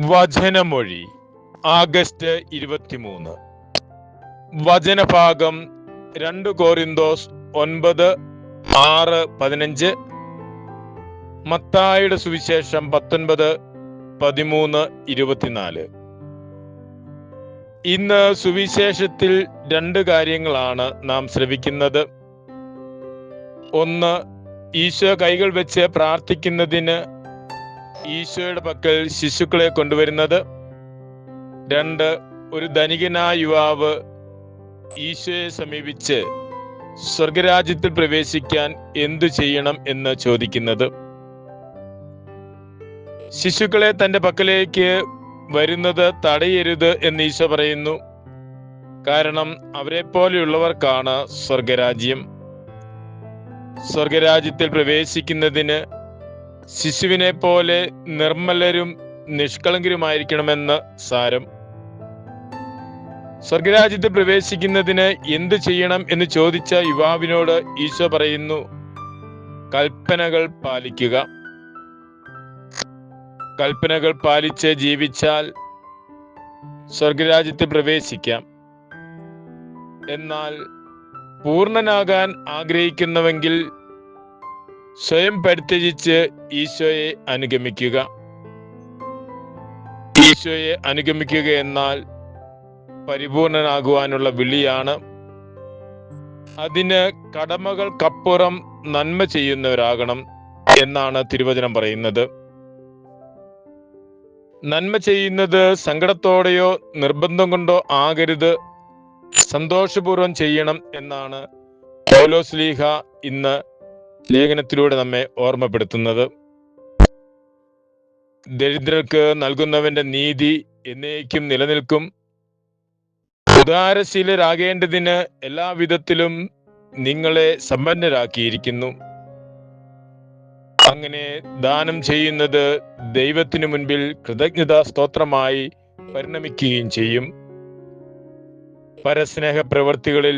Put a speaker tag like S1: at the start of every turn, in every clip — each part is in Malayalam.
S1: വചനമൊഴി ആഗസ്റ്റ് 23. വചനഭാഗം 2 കോരിന്തോസ് 9:6-15, മത്തായിയുടെ സുവിശേഷം 19:13-24. ഇന്ന് സുവിശേഷത്തിൽ 2 കാര്യങ്ങളാണ് നാം ശ്രവിക്കുന്നത്. ഒന്ന്, ഈശോ കൈകൾ വെച്ച് പ്രാർത്ഥിക്കുന്നതിന് ഈശോയുടെ പക്കൽ ശിശുക്കളെ കൊണ്ടുവരുന്നത്. 2, ഒരു ധനികനായ യുവാവ് ഈശോയെ സമീപിച്ച് സ്വർഗരാജ്യത്തിൽ പ്രവേശിക്കാൻ എന്തു ചെയ്യണം എന്ന് ചോദിക്കുന്നത്. ശിശുക്കളെ തന്റെ പക്കലേക്ക് വരുന്നത് തടയരുത് എന്ന് ഈശോ പറയുന്നു. കാരണം അവരെ പോലെയുള്ളവർക്കാണ് സ്വർഗരാജ്യം. സ്വർഗരാജ്യത്തിൽ പ്രവേശിക്കുന്നതിന് ശിശുവിനെ പോലെ നിർമ്മലരും നിഷ്കളങ്കരുമായിരിക്കണമെന്ന് സാരം. സ്വർഗരാജ്യത്തിൽ പ്രവേശിക്കുന്നതിന് എന്ത് ചെയ്യണം എന്ന് ചോദിച്ച യുവാവിനോട് ഈശോ പറയുന്നു, കൽപ്പനകൾ പാലിക്കുക. കൽപ്പനകൾ പാലിച്ച് ജീവിച്ചാൽ സ്വർഗരാജ്യത്തിൽ പ്രവേശിക്കാം. എന്നാൽ പൂർണ്ണനാകാൻ ആഗ്രഹിക്കുന്നുവെങ്കിൽ സ്വയം പരിത്യജിച്ച് ഈശോയെ അനുഗമിക്കുക. ഈശോയെ അനുഗമിക്കുക എന്നാൽ പരിപൂർണനാകുവാനുള്ള വിളിയാണ്. അതിന് കടമകൾക്കപ്പുറം നന്മ ചെയ്യുന്നവരാകണം എന്നാണ് തിരുവചനം പറയുന്നത്. നന്മ ചെയ്യുന്നത് സങ്കടത്തോടെയോ നിർബന്ധം കൊണ്ടോ ആകരുത്, സന്തോഷപൂർവ്വം ചെയ്യണം എന്നാണ് പൗലോസ്ലീഹ ഇന്ന് ലേഖനത്തിലൂടെ നമ്മെ ഓർമ്മപ്പെടുത്തുന്നത്. ദരിദ്രർക്ക് നൽകുന്നവന്റെ നീതി എന്നേക്കും നിലനിൽക്കും. ഉദാരശീലരാകേണ്ടതിന് എല്ലാവിധത്തിലും നിങ്ങളെ സമ്പന്നരാക്കിയിരിക്കുന്നു. അങ്ങനെ ദാനം ചെയ്യുന്നത് ദൈവത്തിനു മുൻപിൽ കൃതജ്ഞതാ സ്തോത്രമായി പരിണമിക്കുകയും ചെയ്യും. പരസ്നേഹ പ്രവൃത്തികളിൽ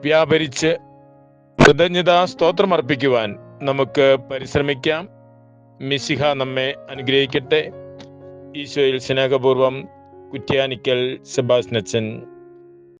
S1: വ്യാപരിച്ച് കൃതജ്ഞതാ സ്തോത്രം അർപ്പിക്കുവാൻ നമുക്ക് പരിശ്രമിക്കാം. മിശിഹ നമ്മെ അനുഗ്രഹിക്കട്ടെ. ഈശോയിൽ സ്നേഹപൂർവം, കുറ്റ്യാനിക്കൽ സെബാസ്റ്റ്യൻ.